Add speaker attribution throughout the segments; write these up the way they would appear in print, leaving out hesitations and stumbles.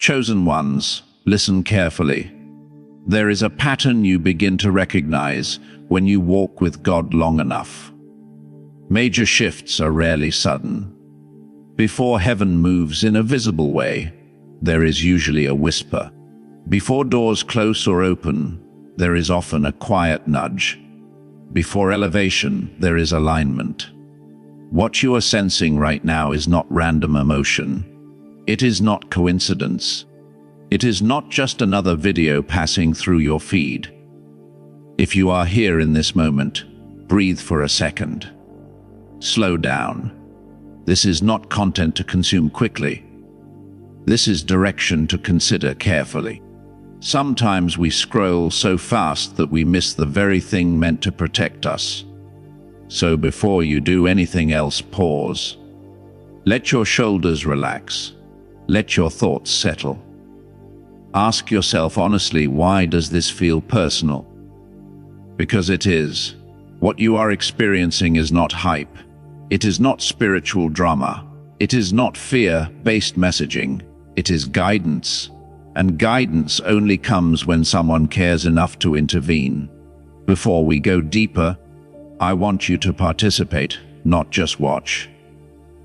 Speaker 1: Chosen ones, listen carefully. There is a pattern you begin to recognize when you walk with God long enough. Major shifts are rarely sudden. Before heaven moves in a visible way, there is usually a whisper. Before doors close or open, there is often a quiet nudge. Before elevation, there is alignment. What you are sensing right now is not random emotion. It is not coincidence. It is not just another video passing through your feed. If you are here in this moment, breathe for a second. Slow down. This is not content to consume quickly. This is direction to consider carefully. Sometimes we scroll so fast that we miss the very thing meant to protect us. So before you do anything else, pause. Let your shoulders relax. Let your thoughts settle. Ask yourself honestly, why does this feel personal? Because it is. What you are experiencing is not hype. It is not spiritual drama. It is not fear-based messaging. It is guidance. And guidance only comes when someone cares enough to intervene. Before we go deeper, I want you to participate, not just watch.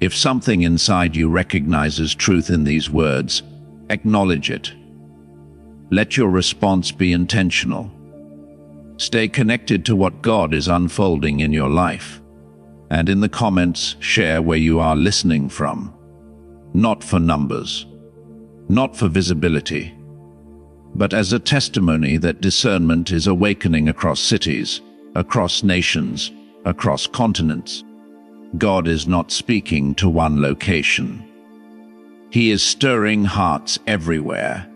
Speaker 1: If something inside you recognizes truth in these words, acknowledge it. Let your response be intentional. Stay connected to what God is unfolding in your life. And in the comments, share where you are listening from. Not for numbers, not for visibility, but as a testimony that discernment is awakening across cities, across nations, across continents. God is not speaking to one location. He is stirring hearts everywhere.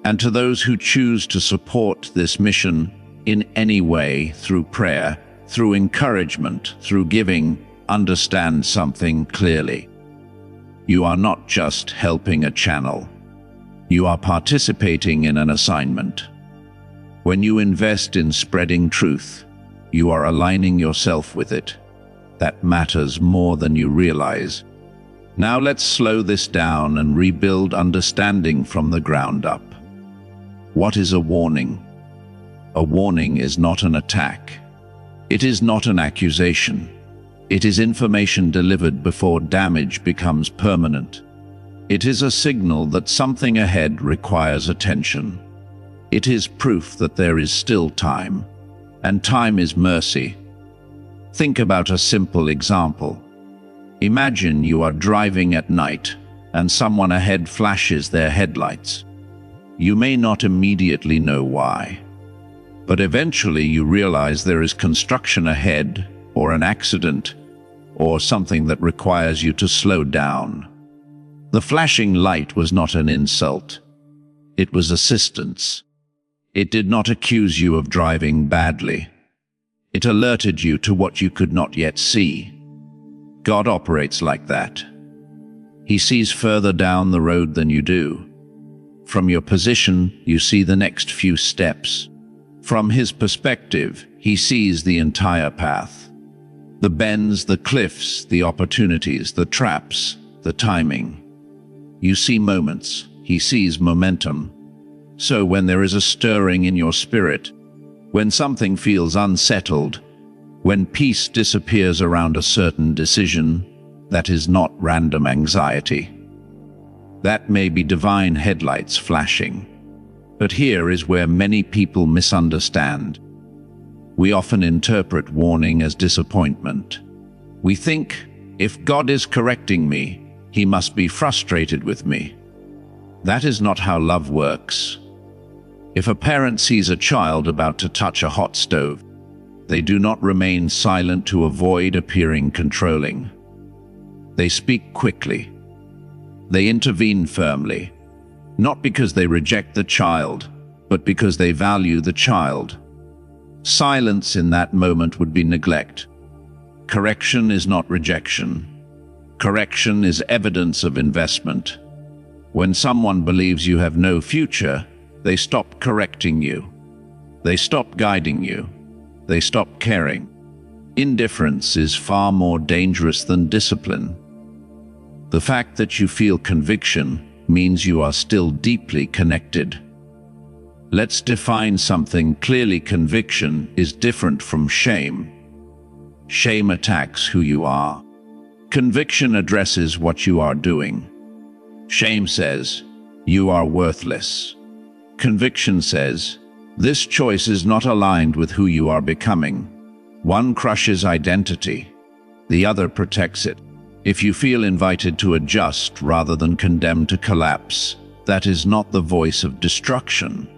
Speaker 1: And to those who choose to support this mission in any way, through prayer, through encouragement, through giving, understand something clearly. You are not just helping a channel. You are participating in an assignment. When you invest in spreading truth, you are aligning yourself with it. That matters more than you realize. Now let's slow this down and rebuild understanding from the ground up. What is a warning? A warning is not an attack. It is not an accusation. It is information delivered before damage becomes permanent. It is a signal that something ahead requires attention. It is proof that there is still time, and time is mercy. Think about a simple example. Imagine you are driving at night and someone ahead flashes their headlights. You may not immediately know why, but eventually you realize there is construction ahead, or an accident, or something that requires you to slow down. The flashing light was not an insult. It was assistance. It did not accuse you of driving badly. It alerted you to what you could not yet see. God operates like that. He sees further down the road than you do. From your position, you see the next few steps. From his perspective, he sees the entire path. The bends, the cliffs, the opportunities, the traps, the timing. You see moments, he sees momentum. So when there is a stirring in your spirit, when something feels unsettled, when peace disappears around a certain decision, that is not random anxiety. That may be divine headlights flashing. But here is where many people misunderstand. We often interpret warning as disappointment. We think, if God is correcting me, he must be frustrated with me. That is not how love works. If a parent sees a child about to touch a hot stove, they do not remain silent to avoid appearing controlling. They speak quickly. They intervene firmly, not because they reject the child, but because they value the child. Silence in that moment would be neglect. Correction is not rejection. Correction is evidence of investment. When someone believes you have no future, they stop correcting you. They stop guiding you. They stop caring. Indifference is far more dangerous than discipline. The fact that you feel conviction, means you are still deeply connected. Let's define something clearly. Conviction is different from shame. Shame attacks who you are. Conviction addresses what you are doing. Shame says, you are worthless. Conviction says, this choice is not aligned with who you are becoming. One crushes identity, the other protects it. If you feel invited to adjust rather than condemned to collapse, that is not the voice of destruction.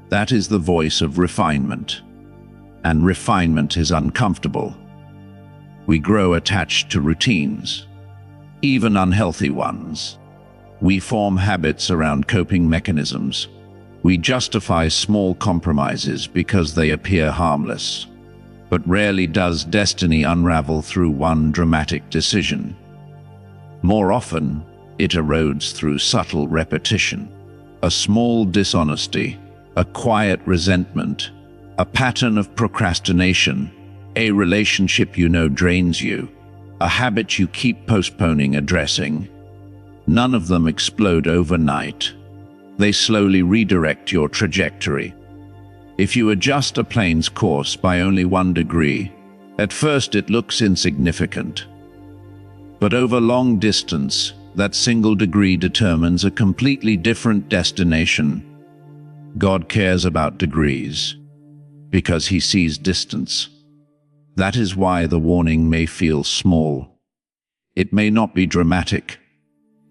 Speaker 1: That is the voice of refinement. And refinement is uncomfortable. We grow attached to routines, even unhealthy ones. We form habits around coping mechanisms. We justify small compromises because they appear harmless. But rarely does destiny unravel through one dramatic decision. More often, it erodes through subtle repetition. A small dishonesty, a quiet resentment, a pattern of procrastination, a relationship you know drains you, a habit you keep postponing addressing. None of them explode overnight. They slowly redirect your trajectory. If you adjust a plane's course by only 1 degree, at first it looks insignificant. But over long distance, that single degree determines a completely different destination. God cares about degrees because he sees distance. That is why the warning may feel small. It may not be dramatic.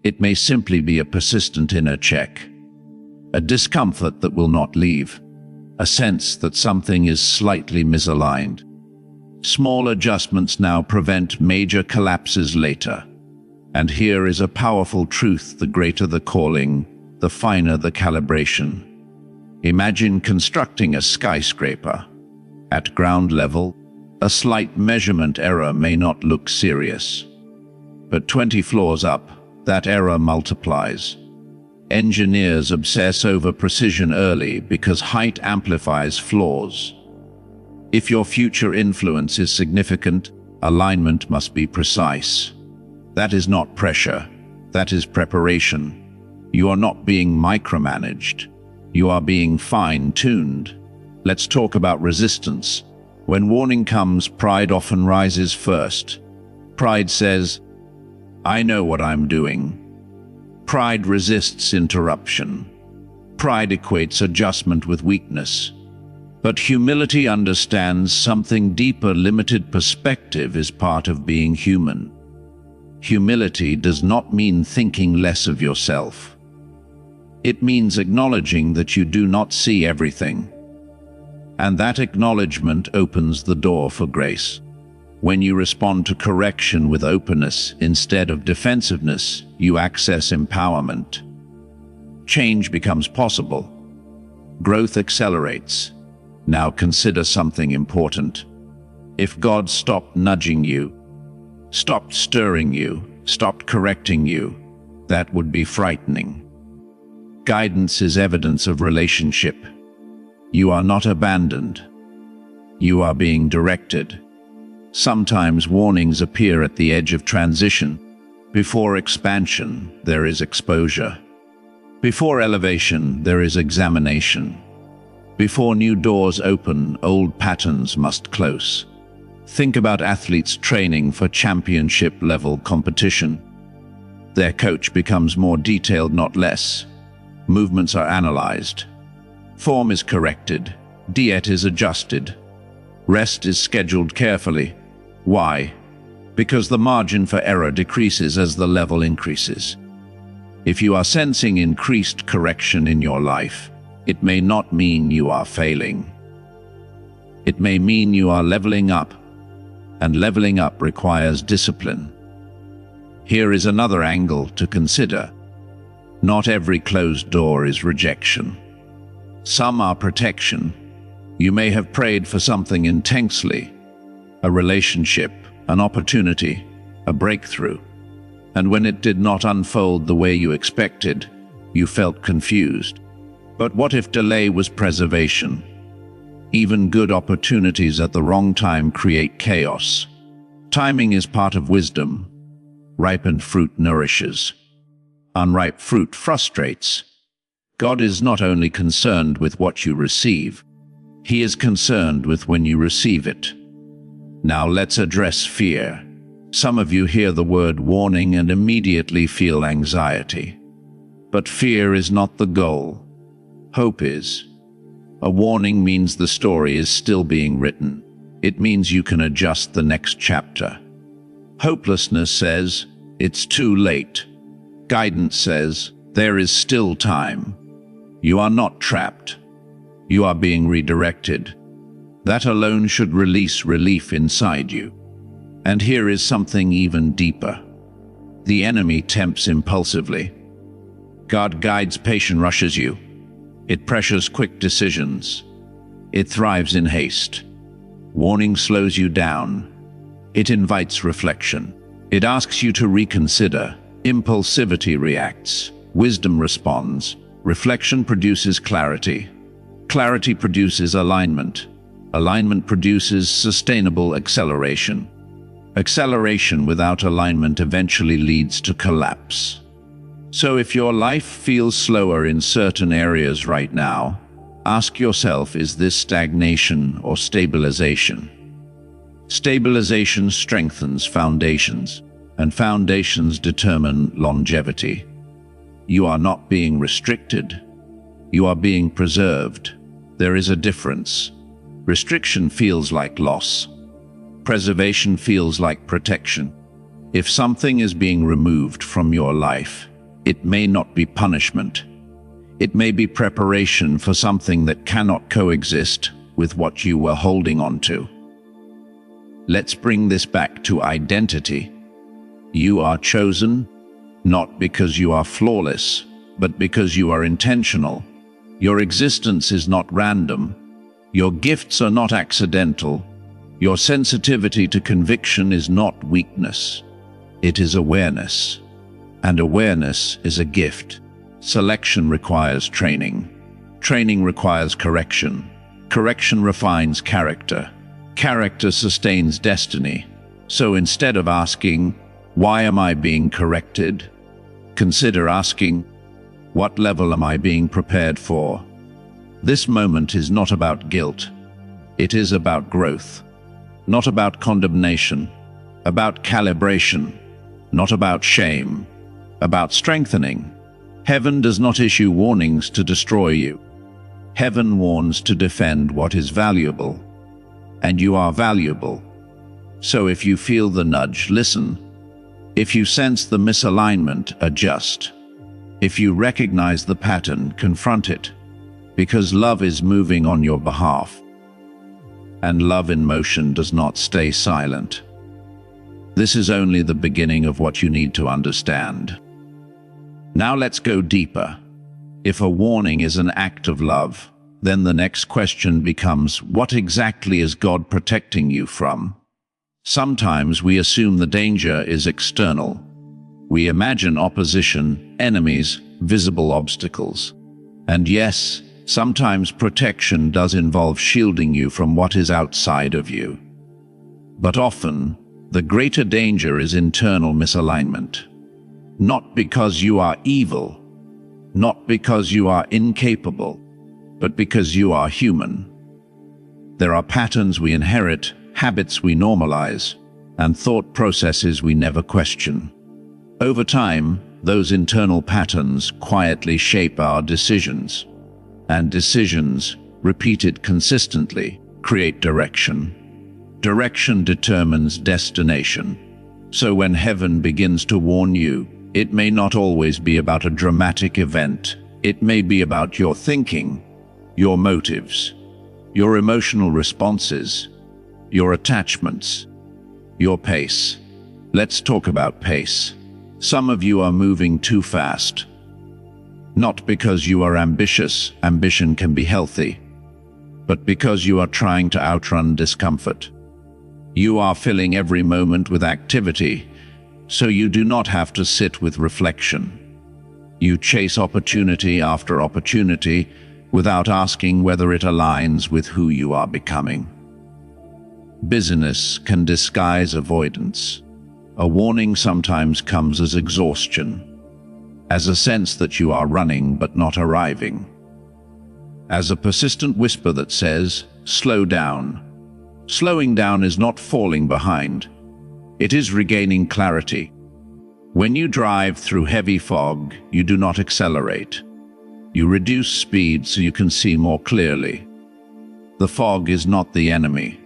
Speaker 1: It may simply be a persistent inner check, a discomfort that will not leave, a sense that something is slightly misaligned. Small adjustments now prevent major collapses later. And here is a powerful truth: the greater the calling, the finer the calibration. Imagine constructing a skyscraper. At ground level, a slight measurement error may not look serious. But 20 floors up, that error multiplies. Engineers obsess over precision early because height amplifies flaws. If your future influence is significant, alignment must be precise. That is not pressure. That is preparation. You are not being micromanaged. You are being fine-tuned. Let's talk about resistance. When warning comes, pride often rises first. Pride says, I know what I'm doing. Pride resists interruption. Pride equates adjustment with weakness. But humility understands something deeper. Limited perspective is part of being human. Humility does not mean thinking less of yourself. It means acknowledging that you do not see everything. And that acknowledgement opens the door for grace. When you respond to correction with openness instead of defensiveness, you access empowerment. Change becomes possible. Growth accelerates. Now consider something important. If God stopped nudging you, stopped stirring you, stopped correcting you, that would be frightening. Guidance is evidence of relationship. You are not abandoned. You are being directed. Sometimes warnings appear at the edge of transition. Before expansion, there is exposure. Before elevation, there is examination. Before new doors open, old patterns must close. Think about athletes training for championship-level competition. Their coach becomes more detailed, not less. Movements are analyzed. Form is corrected. Diet is adjusted. Rest is scheduled carefully. Why? Because the margin for error decreases as the level increases. If you are sensing increased correction in your life, it may not mean you are failing. It may mean you are leveling up, and leveling up requires discipline. Here is another angle to consider. Not every closed door is rejection. Some are protection. You may have prayed for something intensely, a relationship, an opportunity, a breakthrough. And when it did not unfold the way you expected, you felt confused. But what if delay was preservation? Even good opportunities at the wrong time create chaos. Timing is part of wisdom. Ripened fruit nourishes. Unripe fruit frustrates. God is not only concerned with what you receive, He is concerned with when you receive it. Now let's address fear. Some of you hear the word warning and immediately feel anxiety. But fear is not the goal. Hope is. A warning means the story is still being written. It means you can adjust the next chapter. Hopelessness says, it's too late. Guidance says, there is still time. You are not trapped. You are being redirected. That alone should release relief inside you. And here is something even deeper. The enemy tempts impulsively. God guides, patient rushes you. It pressures quick decisions. It thrives in haste. Warning slows you down. It invites reflection. It asks you to reconsider. Impulsivity reacts. Wisdom responds. Reflection produces clarity. Clarity produces alignment. Alignment produces sustainable acceleration. Acceleration without alignment eventually leads to collapse. So if your life feels slower in certain areas right now, ask yourself, is this stagnation or stabilization? Stabilization strengthens foundations, and foundations determine longevity. You are not being restricted. You are being preserved. There is a difference. Restriction feels like loss. Preservation feels like protection. If something is being removed from your life, it may not be punishment. It may be preparation for something that cannot coexist with what you were holding on to. Let's bring this back to identity. You are chosen, not because you are flawless, but because you are intentional. Your existence is not random. Your gifts are not accidental. Your sensitivity to conviction is not weakness. It is awareness. And awareness is a gift. Selection requires training. Training requires correction. Correction refines character. Character sustains destiny. So instead of asking, why am I being corrected? Consider asking, what level am I being prepared for? This moment is not about guilt. It is about growth. Not about condemnation. About calibration. Not about shame. About strengthening. Heaven does not issue warnings to destroy you. Heaven warns to defend what is valuable. And you are valuable. So if you feel the nudge, listen. If you sense the misalignment, adjust. If you recognize the pattern, confront it. Because love is moving on your behalf. And love in motion does not stay silent. This is only the beginning of what you need to understand. Now let's go deeper. If a warning is an act of love, then the next question becomes, what exactly is God protecting you from? Sometimes we assume the danger is external. We imagine opposition, enemies, visible obstacles. And yes, sometimes protection does involve shielding you from what is outside of you. But often, the greater danger is internal misalignment. Not because you are evil, not because you are incapable, but because you are human. There are patterns we inherit, habits we normalize, and thought processes we never question. Over time, those internal patterns quietly shape our decisions. And decisions, repeated consistently, create direction. Direction determines destination. So when heaven begins to warn you, it may not always be about a dramatic event. It may be about your thinking, your motives, your emotional responses, your attachments, your pace. Let's talk about pace. Some of you are moving too fast. Not because you are ambitious, ambition can be healthy, but because you are trying to outrun discomfort. You are filling every moment with activity, so you do not have to sit with reflection. You chase opportunity after opportunity without asking whether it aligns with who you are becoming. Busyness can disguise avoidance. A warning sometimes comes as exhaustion. as a sense that you are running but not arriving, as a persistent whisper that says, "Slow down." Slowing down is not falling behind. It is regaining clarity. When you drive through heavy fog, you do not accelerate. You reduce speed so you can see more clearly. The fog is not the enemy.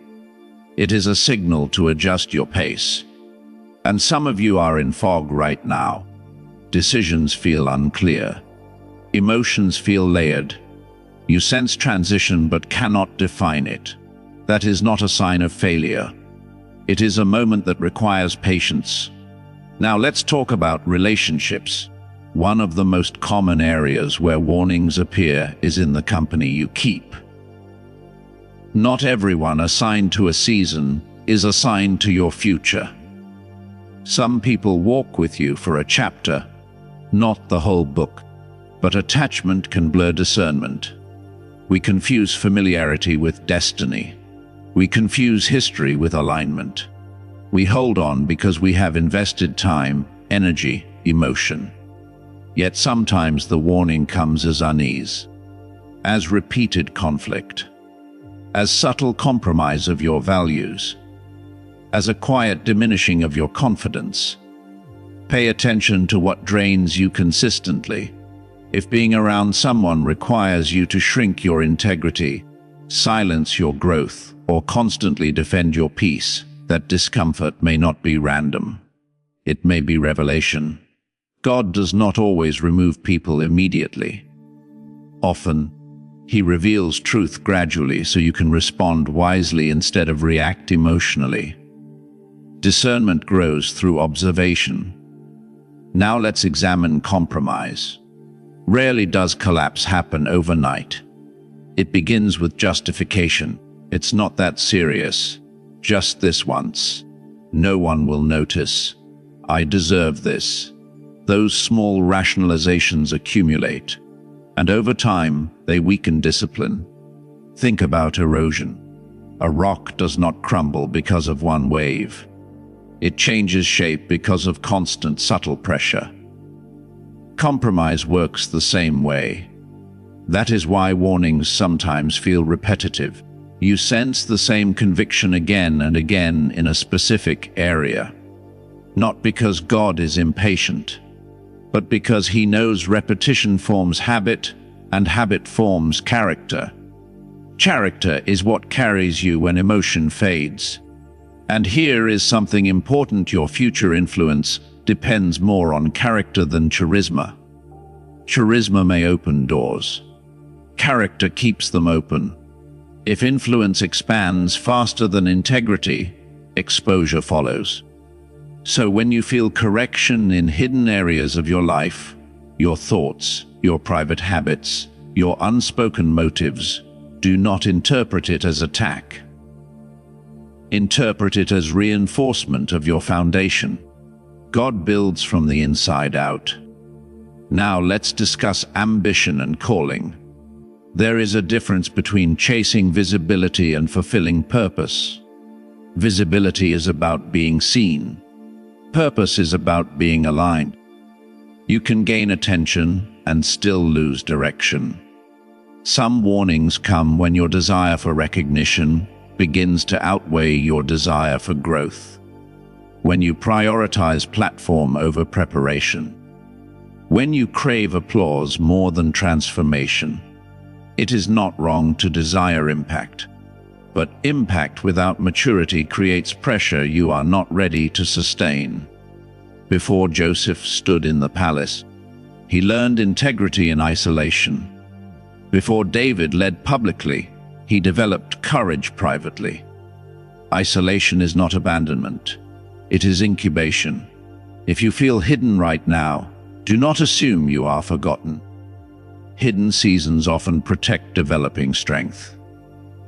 Speaker 1: It is a signal to adjust your pace. And some of you are in fog right now. Decisions feel unclear. Emotions feel layered. You sense transition but cannot define it. That is not a sign of failure. It is a moment that requires patience. Now let's talk about relationships. One of the most common areas where warnings appear is in the company you keep. Not everyone assigned to a season is assigned to your future. Some people walk with you for a chapter, not the whole book. But attachment can blur discernment. We confuse familiarity with destiny. We confuse history with alignment. We hold on because we have invested time, energy, emotion. Yet sometimes the warning comes as unease, as repeated conflict, as subtle compromise of your values, as a quiet diminishing of your confidence. Pay attention to what drains you consistently. If being around someone requires you to shrink your integrity, silence your growth, or constantly defend your peace, that discomfort may not be random. It may be revelation. God does not always remove people immediately. Often, He reveals truth gradually so you can respond wisely instead of react emotionally. Discernment grows through observation. Now let's examine compromise. Rarely does collapse happen overnight. It begins with justification. It's not that serious. Just this once. No one will notice. I deserve this. Those small rationalizations accumulate, and over time, they weaken discipline. Think about erosion. A rock does not crumble because of one wave. It changes shape because of constant subtle pressure. Compromise works the same way. That is why warnings sometimes feel repetitive. You sense the same conviction again and again in a specific area. Not because God is impatient, but because He knows repetition forms habit, and habit forms character. Character is what carries you when emotion fades. And here is something important: your future influence depends more on character than charisma. Charisma may open doors. Character keeps them open. If influence expands faster than integrity, exposure follows. So when you feel correction in hidden areas of your life, your thoughts, your private habits, your unspoken motives, do not interpret it as attack. Interpret it as reinforcement of your foundation. God builds from the inside out. Now let's discuss ambition and calling. There is a difference between chasing visibility and fulfilling purpose. Visibility is about being seen. Purpose is about being aligned. You can gain attention and still lose direction. Some warnings come when your desire for recognition begins to outweigh your desire for growth. When you prioritize platform over preparation. When you crave applause more than transformation. It is not wrong to desire impact. But impact without maturity creates pressure you are not ready to sustain. Before Joseph stood in the palace, he learned integrity in isolation. Before David led publicly, he developed courage privately. Isolation is not abandonment. It is incubation. If you feel hidden right now, do not assume you are forgotten. Hidden seasons often protect developing strength.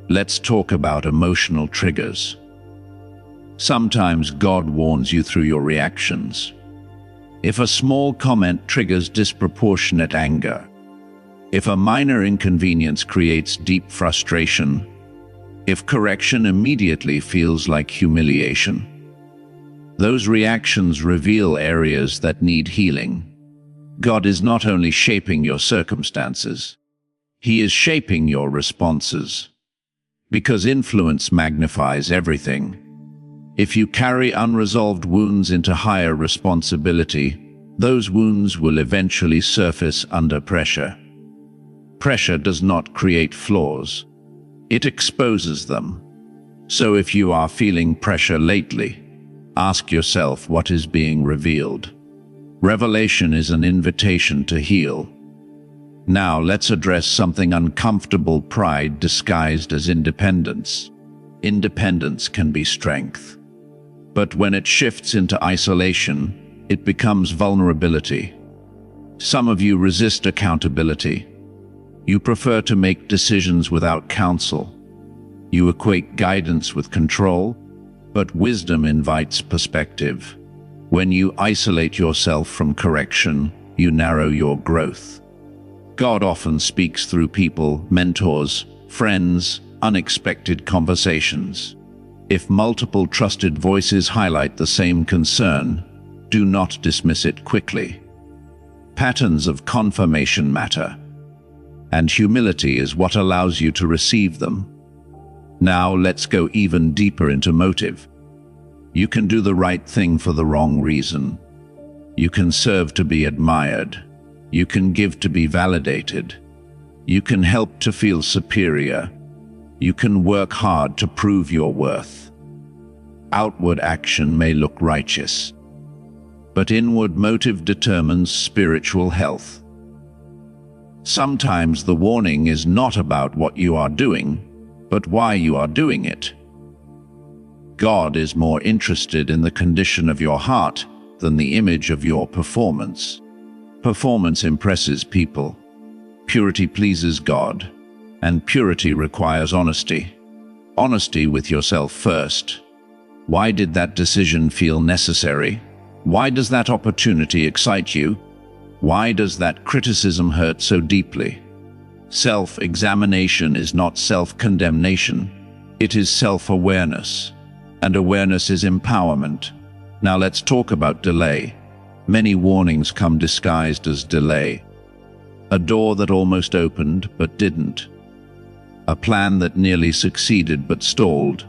Speaker 1: Let's talk about emotional triggers. Sometimes God warns you through your reactions. If a small comment triggers disproportionate anger, if a minor inconvenience creates deep frustration, if correction immediately feels like humiliation, those reactions reveal areas that need healing. God is not only shaping your circumstances, He is shaping your responses. Because influence magnifies everything. If you carry unresolved wounds into higher responsibility, those wounds will eventually surface under pressure. Pressure does not create flaws. It exposes them. So if you are feeling pressure lately, ask yourself what is being revealed. Revelation is an invitation to heal. Now let's address something uncomfortable: pride disguised as independence. Independence can be strength. But when it shifts into isolation, it becomes vulnerability. Some of you resist accountability. You prefer to make decisions without counsel. You equate guidance with control, but wisdom invites perspective. When you isolate yourself from correction, you narrow your growth. God often speaks through people, mentors, friends, unexpected conversations. If multiple trusted voices highlight the same concern, do not dismiss it quickly. Patterns of confirmation matter, and humility is what allows you to receive them. Now let's go even deeper into motive. You can do the right thing for the wrong reason. You can serve to be admired. You can give to be validated. You can help to feel superior. You can work hard to prove your worth. Outward action may look righteous, but inward motive determines spiritual health. Sometimes the warning is not about what you are doing, but why you are doing it. God is more interested in the condition of your heart than the image of your performance. Performance impresses people. Purity pleases God, and purity requires honesty. Honesty with yourself first. Why did that decision feel necessary? Why does that opportunity excite you? Why does that criticism hurt so deeply? Self-examination is not self-condemnation. It is self-awareness. And awareness is empowerment. Now let's talk about delay. Many warnings come disguised as delay. A door that almost opened but didn't. A plan that nearly succeeded but stalled.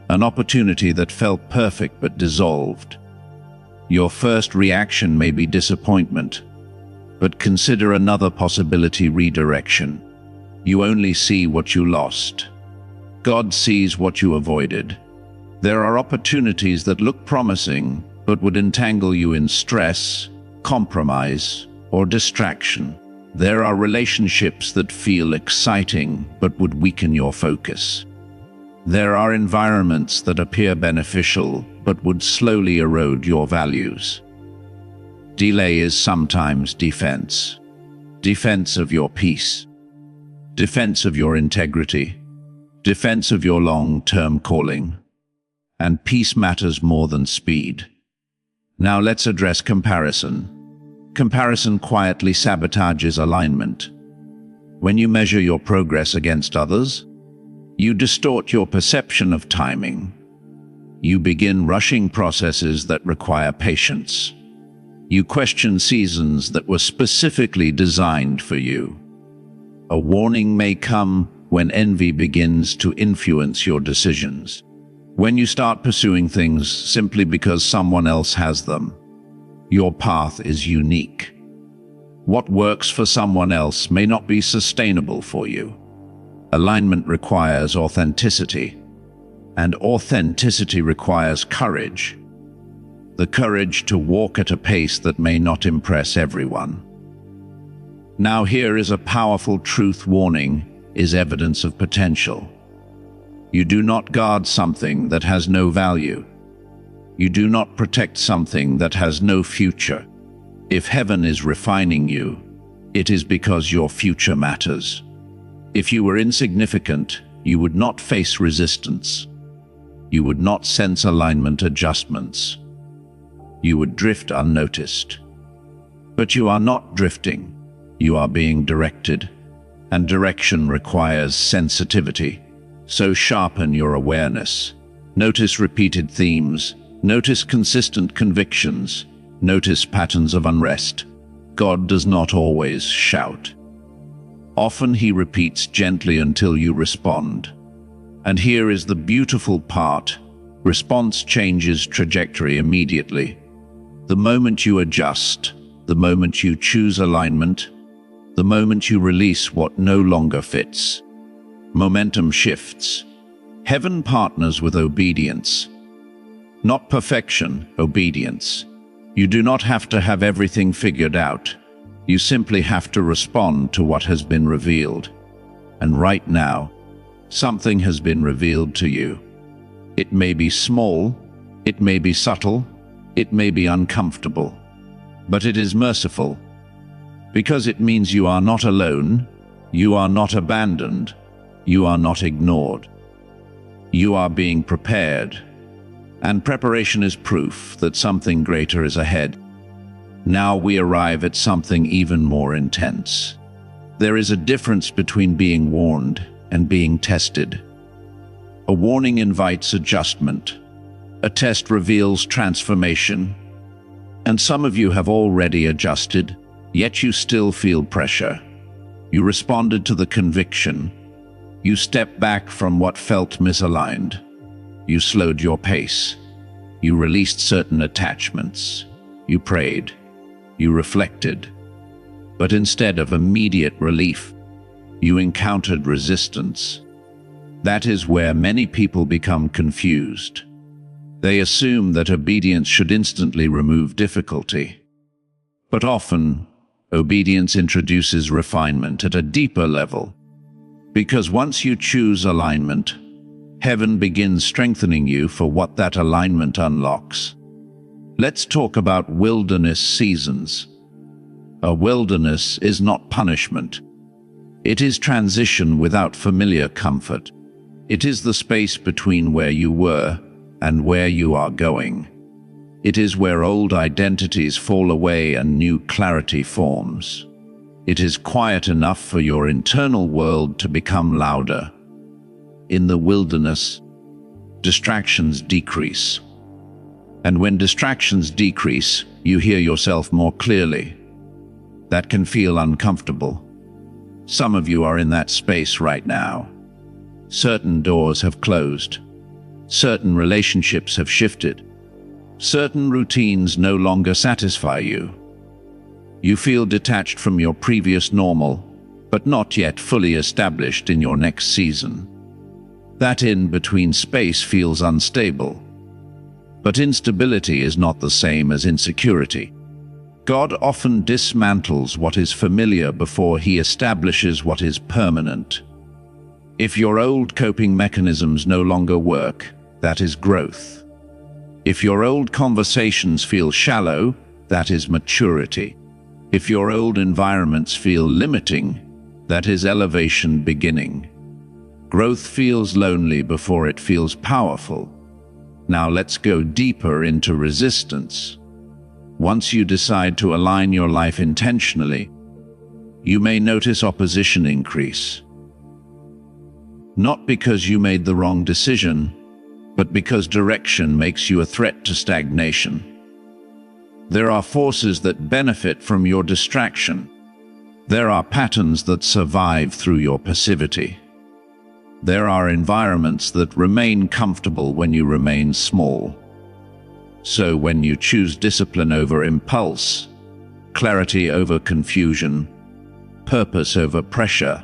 Speaker 1: An opportunity that felt perfect but dissolved. Your first reaction may be disappointment, but consider another possibility: redirection. You only see what you lost. God sees what you avoided. There are opportunities that look promising, but would entangle you in stress, compromise, or distraction. There are relationships that feel exciting, but would weaken your focus. There are environments that appear beneficial, but would slowly erode your values. Delay is sometimes defense. Defense of your peace. Defense of your integrity. Defense of your long-term calling. And peace matters more than speed. Now let's address comparison. Comparison quietly sabotages alignment. When you measure your progress against others, you distort your perception of timing. You begin rushing processes that require patience. You question seasons that were specifically designed for you. A warning may come when envy begins to influence your decisions. When you start pursuing things simply because someone else has them. Your path is unique. What works for someone else may not be sustainable for you. Alignment requires authenticity, and authenticity requires courage. The courage to walk at a pace that may not impress everyone. Now here is a powerful truth: warning is evidence of potential. You do not guard something that has no value. You do not protect something that has no future. If heaven is refining you, it is because your future matters. If you were insignificant, you would not face resistance. You would not sense alignment adjustments. You would drift unnoticed. But you are not drifting. You are being directed, and direction requires sensitivity. So sharpen your awareness. Notice repeated themes. Notice consistent convictions. Notice patterns of unrest. God does not always shout. Often he repeats gently until you respond. And here is the beautiful part. Response changes trajectory immediately. The moment you adjust, the moment you choose alignment, the moment you release what no longer fits, momentum shifts. Heaven partners with obedience. Not perfection, obedience. You do not have to have everything figured out. You simply have to respond to what has been revealed. And right now, something has been revealed to you. It may be small, it may be subtle, it may be uncomfortable, but it is merciful. Because it means you are not alone, you are not abandoned, you are not ignored. You are being prepared, and preparation is proof that something greater is ahead. Now we arrive at something even more intense. There is a difference between being warned and being tested. A warning invites adjustment. A test reveals transformation. And some of you have already adjusted, yet you still feel pressure. You responded to the conviction. You stepped back from what felt misaligned. You slowed your pace. You released certain attachments. You prayed. You reflected. But instead of immediate relief, you encountered resistance. That is where many people become confused. They assume that obedience should instantly remove difficulty. But often, obedience introduces refinement at a deeper level. Because once you choose alignment, heaven begins strengthening you for what that alignment unlocks. Let's talk about wilderness seasons. A wilderness is not punishment. It is transition without familiar comfort. It is the space between where you were and where you are going. It is where old identities fall away and new clarity forms. It is quiet enough for your internal world to become louder. In the wilderness, distractions decrease. And when distractions decrease, you hear yourself more clearly. That can feel uncomfortable. Some of you are in that space right now. Certain doors have closed. Certain relationships have shifted. Certain routines no longer satisfy you. You feel detached from your previous normal, but not yet fully established in your next season. That in-between space feels unstable. But instability is not the same as insecurity. God often dismantles what is familiar before he establishes what is permanent. If your old coping mechanisms no longer work, that is growth. If your old conversations feel shallow, that is maturity. If your old environments feel limiting, that is elevation beginning. Growth feels lonely before it feels powerful. Now let's go deeper into resistance. Once you decide to align your life intentionally, you may notice opposition increase. Not because you made the wrong decision, but because direction makes you a threat to stagnation. There are forces that benefit from your distraction. There are patterns that survive through your passivity. There are environments that remain comfortable when you remain small. So when you choose discipline over impulse, clarity over confusion, purpose over pressure,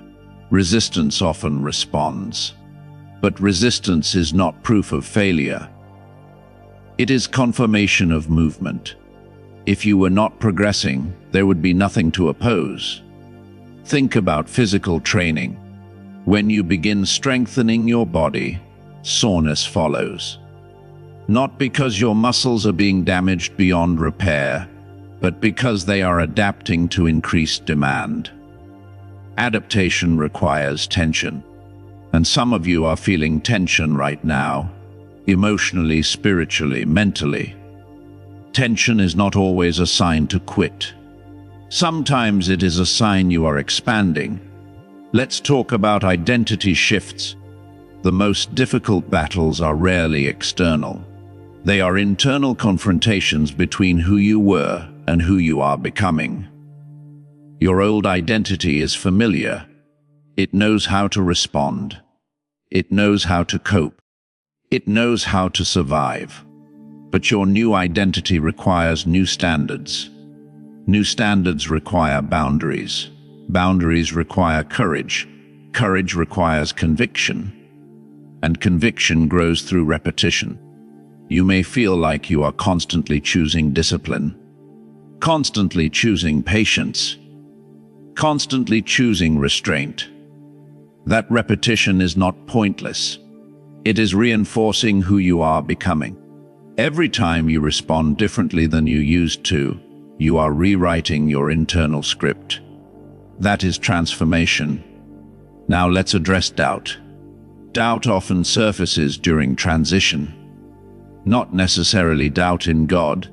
Speaker 1: resistance often responds. But resistance is not proof of failure. It is confirmation of movement. If you were not progressing, there would be nothing to oppose. Think about physical training. When you begin strengthening your body, soreness follows. Not because your muscles are being damaged beyond repair, but because they are adapting to increased demand. Adaptation requires tension. And some of you are feeling tension right now, emotionally, spiritually, mentally. Tension is not always a sign to quit. Sometimes it is a sign you are expanding. Let's talk about identity shifts. The most difficult battles are rarely external. They are internal confrontations between who you were and who you are becoming. Your old identity is familiar. It knows how to respond. It knows how to cope. It knows how to survive. But your new identity requires new standards. New standards require boundaries. Boundaries require courage. Courage requires conviction. And conviction grows through repetition. You may feel like you are constantly choosing discipline, constantly choosing patience, constantly choosing restraint. That repetition is not pointless. It is reinforcing who you are becoming. Every time you respond differently than you used to, you are rewriting your internal script. That is transformation. Now let's address doubt. Doubt often surfaces during transition. Not necessarily doubt in God,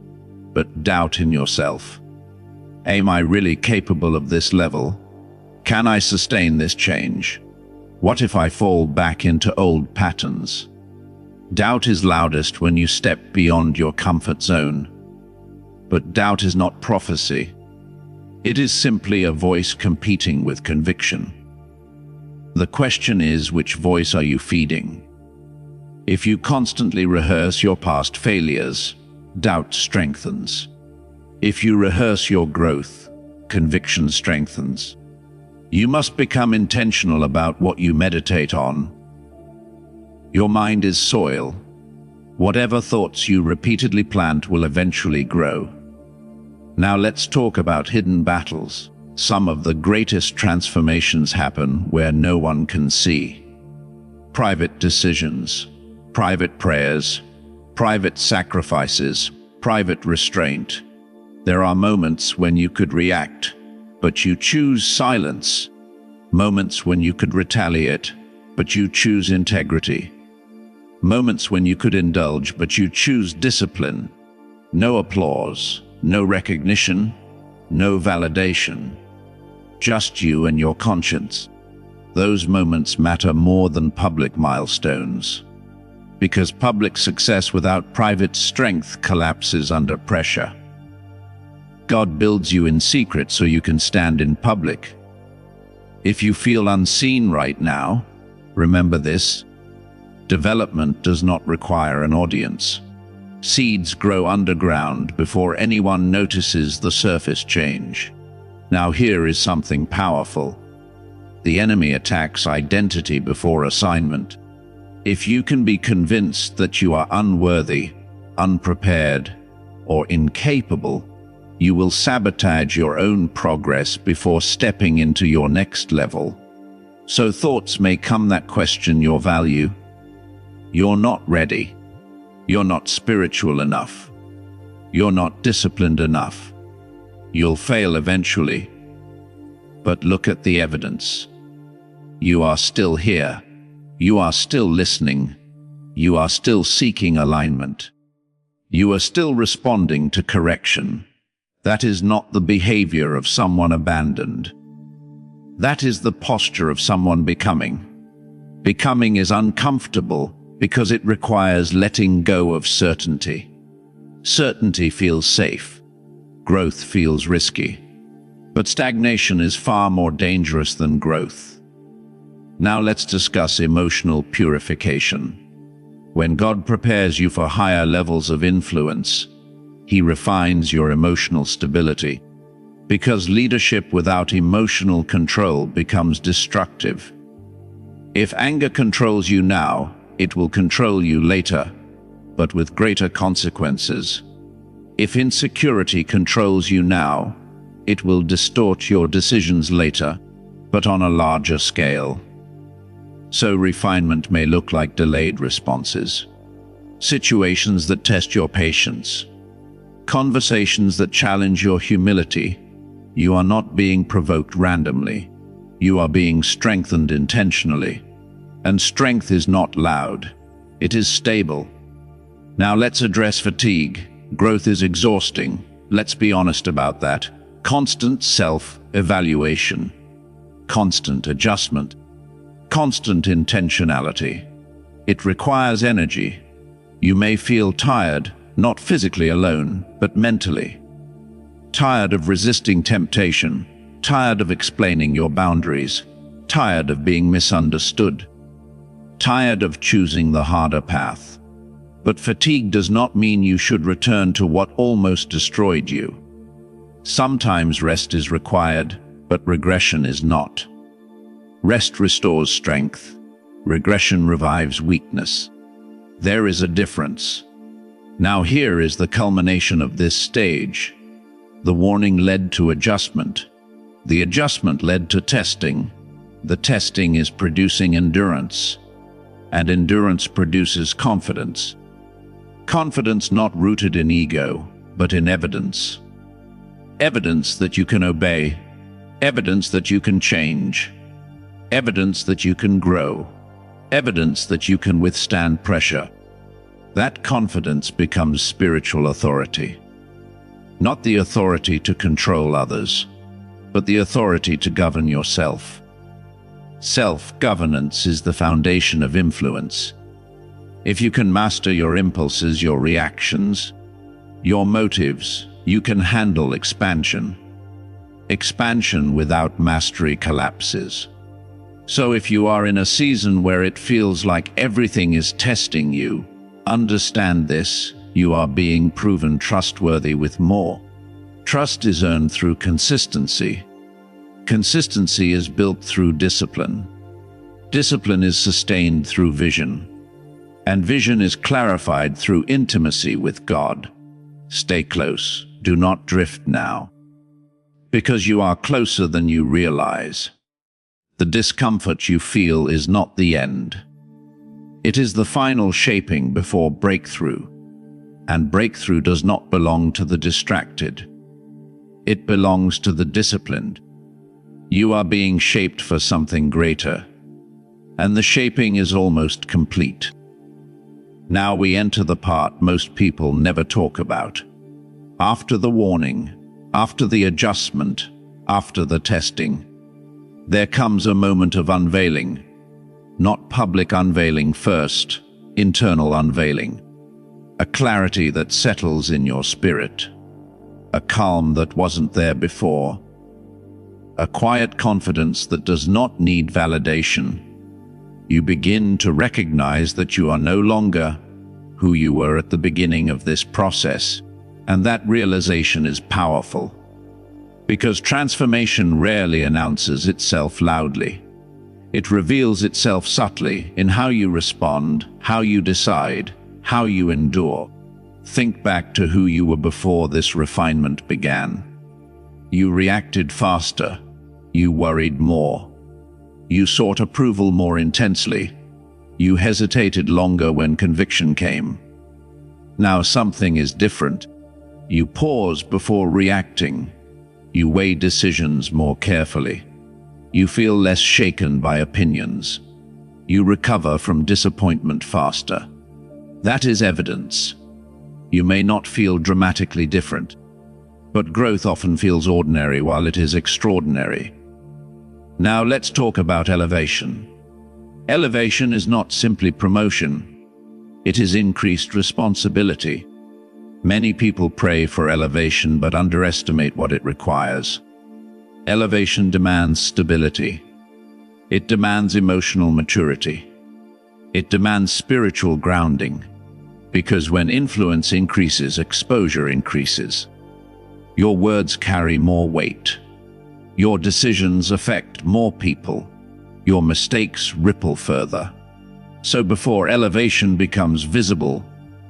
Speaker 1: but doubt in yourself. Am I really capable of this level? Can I sustain this change? What if I fall back into old patterns? Doubt is loudest when you step beyond your comfort zone. But doubt is not prophecy. It is simply a voice competing with conviction. The question is, which voice are you feeding? If you constantly rehearse your past failures, doubt strengthens. If you rehearse your growth, conviction strengthens. You must become intentional about what you meditate on. Your mind is soil. Whatever thoughts you repeatedly plant will eventually grow. Now let's talk about hidden battles. Some of the greatest transformations happen where no one can see. Private decisions, private prayers, private sacrifices, private restraint. There are moments when you could react, but you choose silence. Moments when you could retaliate, but you choose integrity. Moments when you could indulge, but you choose discipline. No applause, no recognition, no validation. Just you and your conscience. Those moments matter more than public milestones. Because public success without private strength collapses under pressure. God builds you in secret so you can stand in public. If you feel unseen right now, remember this: development does not require an audience. Seeds grow underground before anyone notices the surface change. Now here is something powerful. The enemy attacks identity before assignment. If you can be convinced that you are unworthy, unprepared, or incapable, you will sabotage your own progress before stepping into your next level. So thoughts may come that question your value. You're not ready. You're not spiritual enough. You're not disciplined enough. You'll fail eventually. But look at the evidence. You are still here. You are still listening. You are still seeking alignment. You are still responding to correction. That is not the behavior of someone abandoned. That is the posture of someone becoming. Becoming is uncomfortable because it requires letting go of certainty. Certainty feels safe. Growth feels risky. But stagnation is far more dangerous than growth. Now let's discuss emotional purification. When God prepares you for higher levels of influence, He refines your emotional stability. Because leadership without emotional control becomes destructive. If anger controls you now, it will control you later, but with greater consequences. If insecurity controls you now, it will distort your decisions later, but on a larger scale. So refinement may look like delayed responses, situations that test your patience, conversations that challenge your humility. You are not being provoked randomly. You are being strengthened intentionally. And strength is not loud. It is stable. Now let's address fatigue. Growth is exhausting. Let's be honest about that. Constant self-evaluation. Constant adjustment. Constant intentionality. It requires energy. You may feel tired, not physically alone, but mentally. Tired of resisting temptation. tired of explaining your boundaries, tired of being misunderstood, tired of choosing the harder path. But fatigue does not mean you should return to what almost destroyed you. Sometimes rest is required, but regression is not. Rest restores strength. Regression revives weakness. There is a difference. Now here is the culmination of this stage. The warning led to adjustment. The adjustment led to testing. The testing is producing endurance. And endurance produces confidence. Confidence not rooted in ego, but in evidence. Evidence that you can obey. Evidence that you can change. Evidence that you can grow. Evidence that you can withstand pressure. That confidence becomes spiritual authority. Not the authority to control others, but the authority to govern yourself. Self-governance is the foundation of influence. If you can master your impulses, your reactions, your motives, you can handle expansion. Expansion without mastery collapses. So if you are in a season where it feels like everything is testing you, understand this: you are being proven trustworthy with more. Trust is earned through consistency. Consistency is built through discipline. Discipline is sustained through vision. And vision is clarified through intimacy with God. Stay close. Do not drift now. Because you are closer than you realize. The discomfort you feel is not the end. It is the final shaping before breakthrough. And breakthrough does not belong to the distracted. It belongs to the disciplined. You are being shaped for something greater. And the shaping is almost complete. Now we enter the part most people never talk about. After the warning, after the adjustment, after the testing, there comes a moment of unveiling. Not public unveiling first, internal unveiling. A clarity that settles in your spirit. A calm that wasn't there before. A quiet confidence that does not need validation. You begin to recognize that you are no longer who you were at the beginning of this process, and that realization is powerful. Because transformation rarely announces itself loudly. It reveals itself subtly in how you respond, how you decide, how you endure. Think back to who you were before this refinement began. You reacted faster. You worried more. You sought approval more intensely. You hesitated longer when conviction came. Now something is different. You pause before reacting. You weigh decisions more carefully. You feel less shaken by opinions. You recover from disappointment faster. That is evidence. You may not feel dramatically different, but growth often feels ordinary while it is extraordinary. Now let's talk about elevation. Elevation is not simply promotion. It is increased responsibility. Many people pray for elevation but underestimate what it requires. Elevation demands stability. It demands emotional maturity. It demands spiritual grounding. Because when influence increases, exposure increases. Your words carry more weight. Your decisions affect more people. Your mistakes ripple further. So before elevation becomes visible,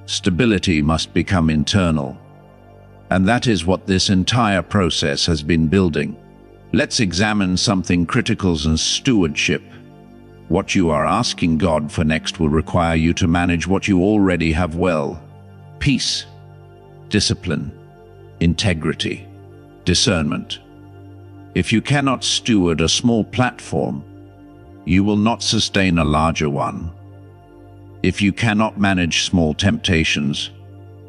Speaker 1: stability must become internal. And that is what this entire process has been building. Let's examine something critical as stewardship. What you are asking God for next will require you to manage what you already have well. Peace, discipline, integrity, discernment. If you cannot steward a small platform, you will not sustain a larger one. If you cannot manage small temptations,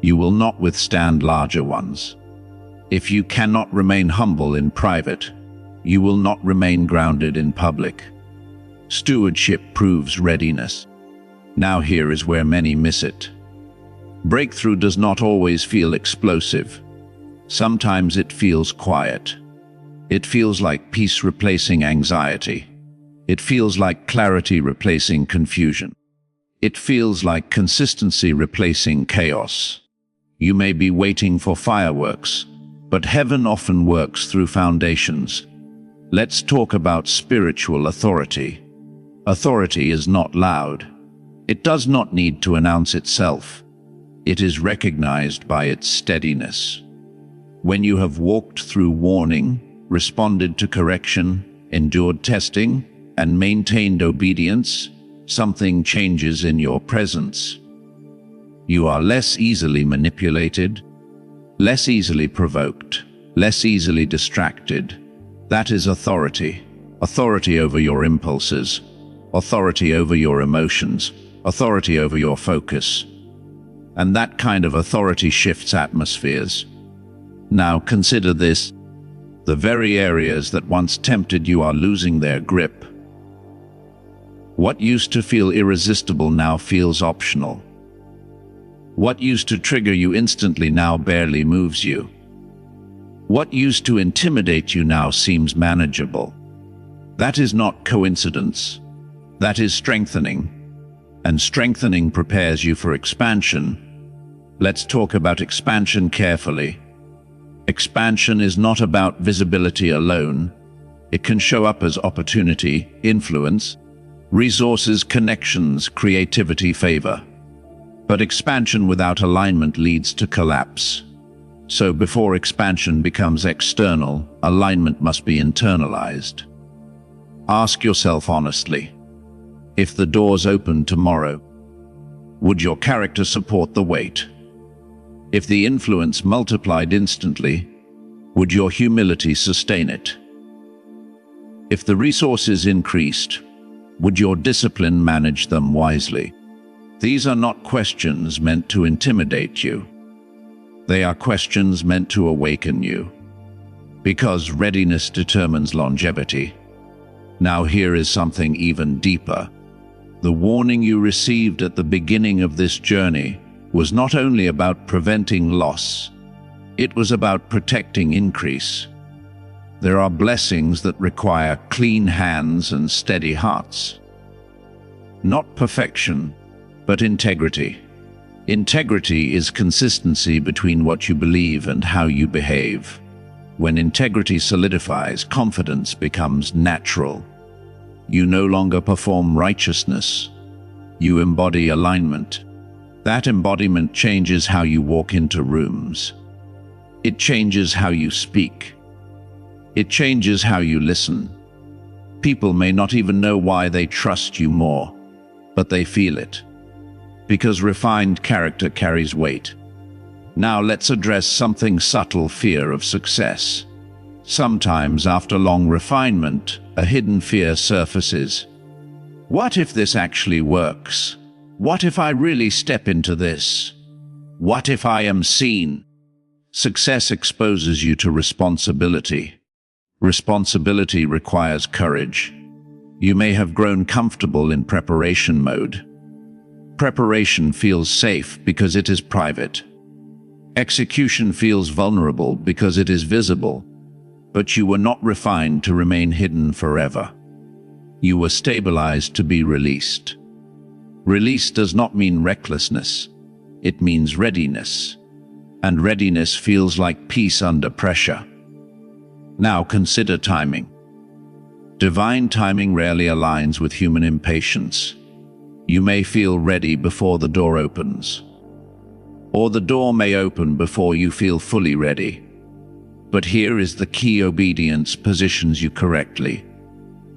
Speaker 1: you will not withstand larger ones. If you cannot remain humble in private, you will not remain grounded in public. Stewardship proves readiness. Now here is where many miss it. Breakthrough does not always feel explosive. Sometimes it feels quiet. It feels like peace replacing anxiety. It feels like clarity replacing confusion. It feels like consistency replacing chaos. You may be waiting for fireworks, but heaven often works through foundations. Let's talk about spiritual authority. Authority is not loud. It does not need to announce itself. It is recognized by its steadiness. When you have walked through warning, responded to correction, endured testing, and maintained obedience, something changes in your presence. You are less easily manipulated, less easily provoked, less easily distracted. That is authority. Authority over your impulses, authority over your emotions, authority over your focus. And that kind of authority shifts atmospheres. Now consider this. The very areas that once tempted you are losing their grip. What used to feel irresistible now feels optional. What used to trigger you instantly now barely moves you. What used to intimidate you now seems manageable. That is not coincidence. That is strengthening. And strengthening prepares you for expansion. Let's talk about expansion carefully. Expansion is not about visibility alone. It can show up as opportunity, influence, resources, connections, creativity, favor. But expansion without alignment leads to collapse. So before expansion becomes external, alignment must be internalized. Ask yourself honestly, if the doors opened tomorrow, would your character support the weight? If the influence multiplied instantly, would your humility sustain it? If the resources increased, would your discipline manage them wisely? These are not questions meant to intimidate you. They are questions meant to awaken you. Because readiness determines longevity. Now here is something even deeper. The warning you received at the beginning of this journey was not only about preventing loss, it was about protecting increase. There are blessings that require clean hands and steady hearts. Not perfection, but integrity. Integrity is consistency between what you believe and how you behave. When integrity solidifies, confidence becomes natural. You no longer perform righteousness. You embody alignment. That embodiment changes how you walk into rooms. It changes how you speak. It changes how you listen. People may not even know why they trust you more, but they feel it. Because refined character carries weight. Now let's address something subtle: fear of success. Sometimes after long refinement, a hidden fear surfaces. What if this actually works? What if I really step into this? What if I am seen? Success exposes you to responsibility. Responsibility requires courage. You may have grown comfortable in preparation mode. Preparation feels safe because it is private. Execution feels vulnerable because it is visible. But you were not refined to remain hidden forever. You were stabilized to be released. Release does not mean recklessness. It means readiness. And readiness feels like peace under pressure. Now consider timing. Divine timing rarely aligns with human impatience. You may feel ready before the door opens. Or the door may open before you feel fully ready. But here is the key: obedience positions you correctly.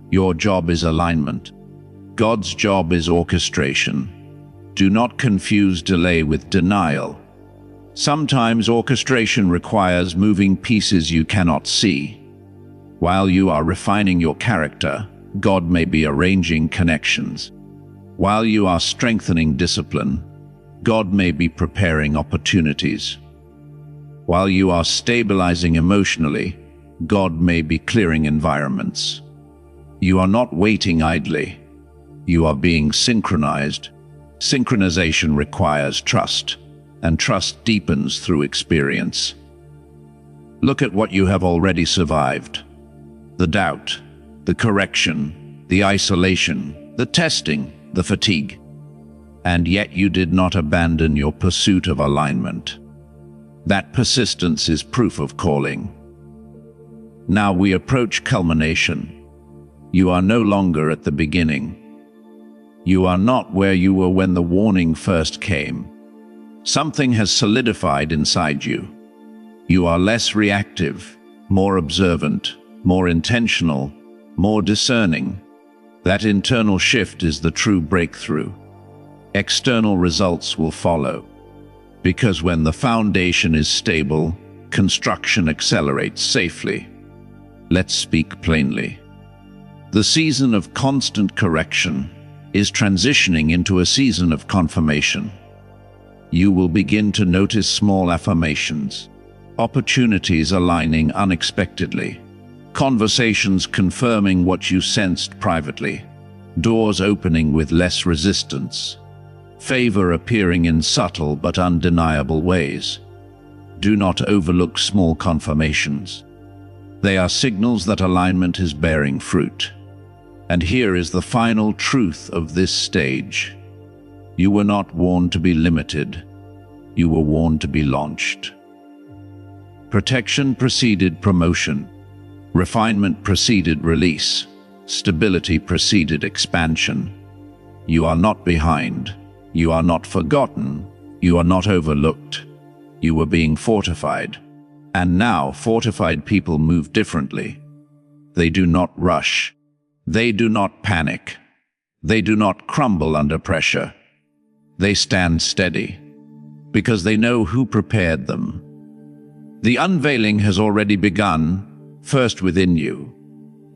Speaker 1: Your job is alignment. God's job is orchestration. Do not confuse delay with denial. Sometimes orchestration requires moving pieces you cannot see. While you are refining your character, God may be arranging connections. While you are strengthening discipline, God may be preparing opportunities. While you are stabilizing emotionally, God may be clearing environments. You are not waiting idly. You are being synchronized. Synchronization requires trust, and trust deepens through experience. Look at what you have already survived. The doubt, the correction, the isolation, the testing, the fatigue. And yet you did not abandon your pursuit of alignment. That persistence is proof of calling. Now we approach culmination. You are no longer at the beginning. You are not where you were when the warning first came. Something has solidified inside you. You are less reactive, more observant, more intentional, more discerning. That internal shift is the true breakthrough. External results will follow. Because when the foundation is stable, construction accelerates safely. Let's speak plainly. The season of constant correction is transitioning into a season of confirmation. You will begin to notice small affirmations, opportunities aligning unexpectedly, conversations confirming what you sensed privately, doors opening with less resistance, favor appearing in subtle but undeniable ways. Do not overlook small confirmations. They are signals that alignment is bearing fruit. And here is the final truth of this stage. You were not warned to be limited. You were warned to be launched. Protection preceded promotion. Refinement preceded release. Stability preceded expansion. You are not behind. You are not forgotten. You are not overlooked. You were being fortified. And now fortified people move differently. They do not rush. They do not panic. They do not crumble under pressure. They stand steady because they know who prepared them. The unveiling has already begun, first within you.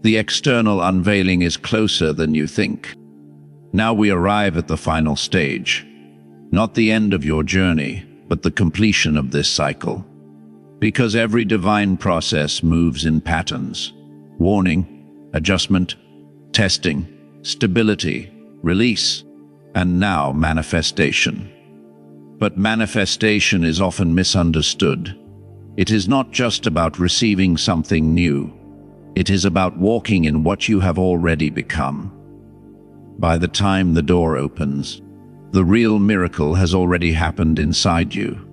Speaker 1: The external unveiling is closer than you think. Now we arrive at the final stage. Not the end of your journey, but the completion of this cycle. Because every divine process moves in patterns. Warning, adjustment, testing, stability, release, and now manifestation. But manifestation is often misunderstood. It is not just about receiving something new. It is about walking in what you have already become. By the time the door opens, the real miracle has already happened inside you.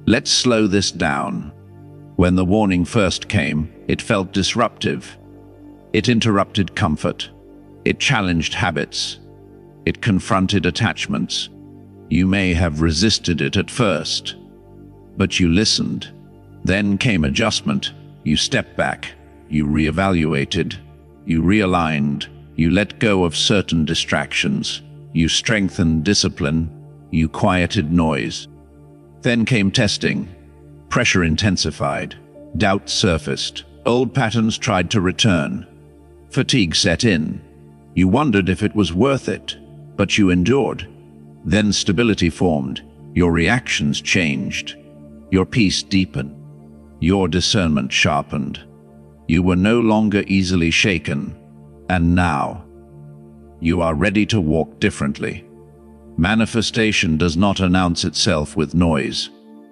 Speaker 1: Let's slow this down. When the warning first came, it felt disruptive. It interrupted comfort. It challenged habits. It confronted attachments. You may have resisted it at first, but you listened. Then came adjustment. You stepped back. You reevaluated. You realigned. You let go of certain distractions. You strengthened discipline. You quieted noise. Then came testing. Pressure intensified. Doubt surfaced. Old patterns tried to return. Fatigue set in. You wondered if it was worth it, but you endured. Then stability formed. Your reactions changed. Your peace deepened. Your discernment sharpened. You were no longer easily shaken. And now, you are ready to walk differently. Manifestation does not announce itself with noise.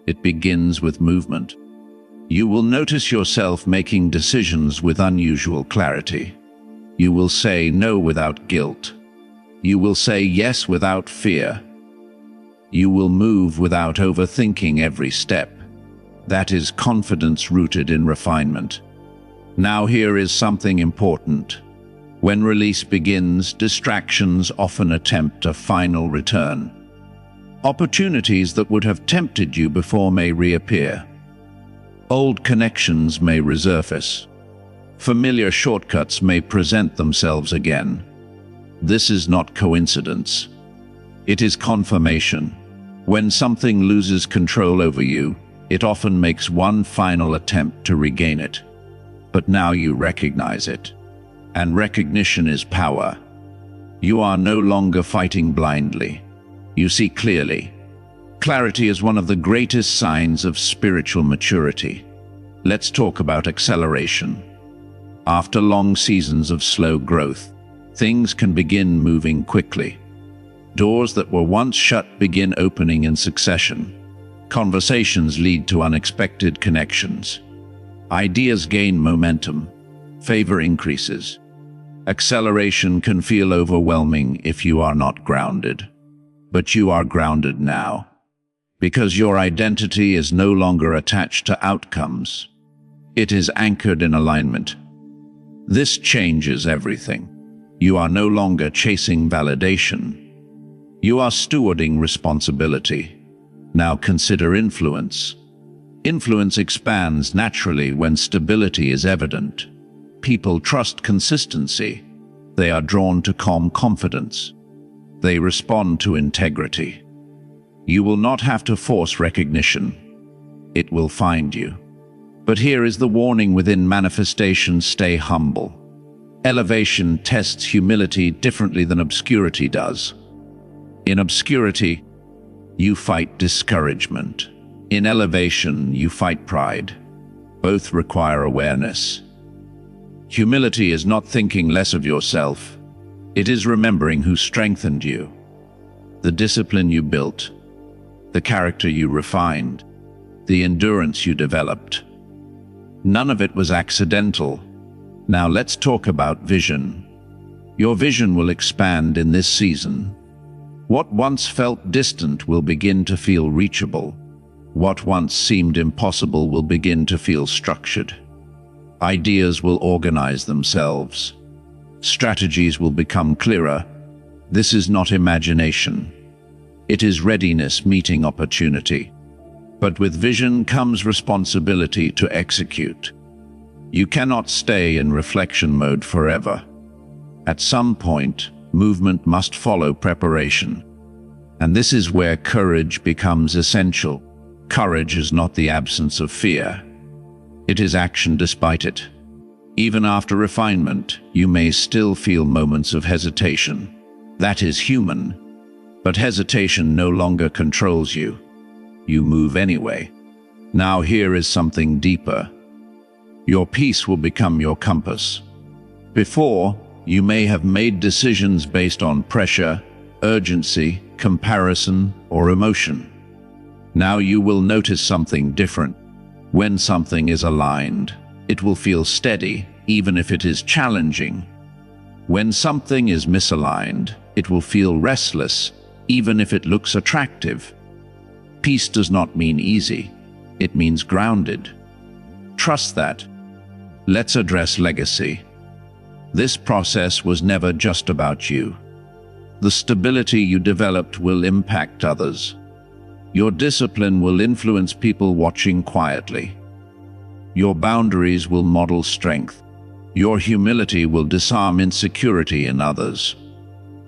Speaker 1: It begins with movement. You will notice yourself making decisions with unusual clarity. You will say no without guilt. You will say yes without fear. You will move without overthinking every step. That is confidence rooted in refinement. Now here is something important. When release begins, distractions often attempt a final return. Opportunities that would have tempted you before may reappear. Old connections may resurface. Familiar shortcuts may present themselves again. This is not coincidence. It is confirmation. When something loses control over you, it often makes one final attempt to regain it. But now you recognize it. And recognition is power. You are no longer fighting blindly. You see clearly. Clarity is one of the greatest signs of spiritual maturity. Let's talk about acceleration. After long seasons of slow growth, things can begin moving quickly. Doors that were once shut begin opening in succession. Conversations lead to unexpected connections. Ideas gain momentum. favor increases. Acceleration can feel overwhelming if you are not grounded. But you are grounded now, because your identity is no longer attached to outcomes. It is anchored in alignment. This changes everything. You are no longer chasing validation. You are stewarding responsibility. Now consider influence. Influence expands naturally when stability is evident. People trust consistency. They are drawn to calm confidence. They respond to integrity. You will not have to force recognition. It will find you. But here is the warning within manifestation: stay humble. Elevation tests humility differently than obscurity does. In obscurity, you fight discouragement. In elevation, you fight pride. Both require awareness. Humility is not thinking less of yourself. It is remembering who strengthened you, the discipline you built, the character you refined, the endurance you developed. None of it was accidental. Now let's talk about vision. Your vision will expand in this season. What once felt distant will begin to feel reachable. What once seemed impossible will begin to feel structured. Ideas will organize themselves. Strategies will become clearer. This is not imagination. It is readiness meeting opportunity. But with vision comes responsibility to execute. You cannot stay in reflection mode forever. At some point, movement must follow preparation. And this is where courage becomes essential. Courage is not the absence of fear. It is action despite it. Even after refinement, you may still feel moments of hesitation. That is human. But hesitation no longer controls you. You move anyway. Now here is something deeper. Your peace will become your compass. Before, you may have made decisions based on pressure, urgency, comparison, or emotion. Now you will notice something different. When something is aligned, it will feel steady, even if it is challenging. When something is misaligned, it will feel restless, even if it looks attractive. Peace does not mean easy. It means grounded. Trust that. Let's address legacy. This process was never just about you. The stability you developed will impact others. Your discipline will influence people watching quietly. Your boundaries will model strength. Your humility will disarm insecurity in others.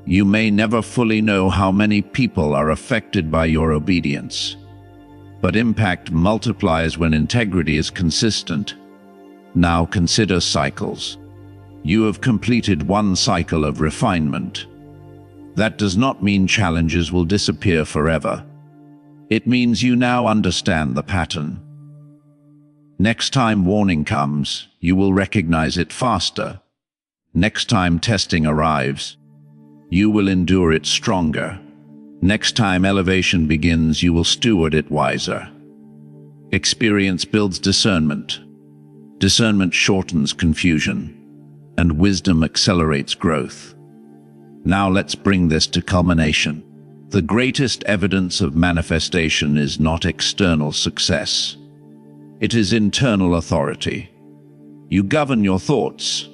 Speaker 1: You may never fully know how many people are affected by your obedience. But impact multiplies when integrity is consistent. Now consider cycles. You have completed one cycle of refinement. That does not mean challenges will disappear forever. It means you now understand the pattern. Next time warning comes, you will recognize it faster. Next time testing arrives, you will endure it stronger. Next time elevation begins, you will steward it wiser. Experience builds discernment. Discernment shortens confusion, and wisdom accelerates growth. Now let's bring this to culmination. The greatest evidence of manifestation is not external success. It is internal authority. You govern your thoughts.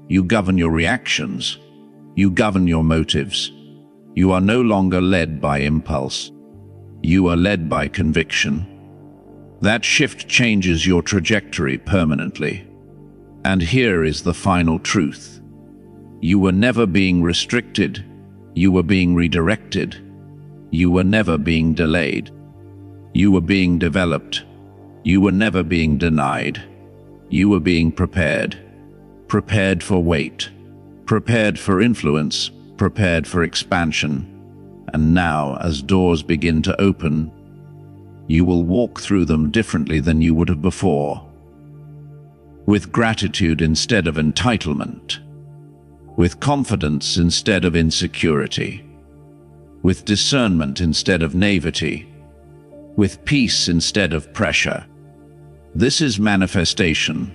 Speaker 1: You govern your reactions. You govern your motives. You are no longer led by impulse. You are led by conviction. That shift changes your trajectory permanently. And here is the final truth. You were never being restricted. You were being redirected. You were never being delayed. You were being developed. You were never being denied. You were being prepared. Prepared for weight. Prepared for influence. Prepared for expansion. And now, as doors begin to open, you will walk through them differently than you would have before. With gratitude instead of entitlement. With confidence instead of insecurity. With discernment instead of naivety. With peace instead of pressure. This is manifestation,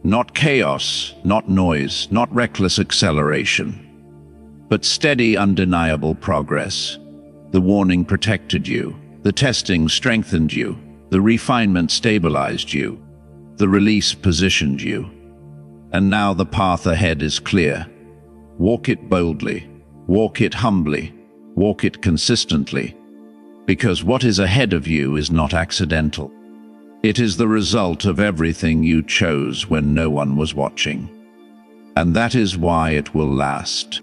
Speaker 1: Not chaos, not noise, not reckless acceleration, but steady, undeniable progress. The warning protected you. The testing strengthened you. The refinement stabilized you. The release positioned you. And now the path ahead is clear. Walk it boldly. Walk it humbly. Walk it consistently. Because what is ahead of you is not accidental. It is the result of everything you chose when no one was watching. And that is why it will last.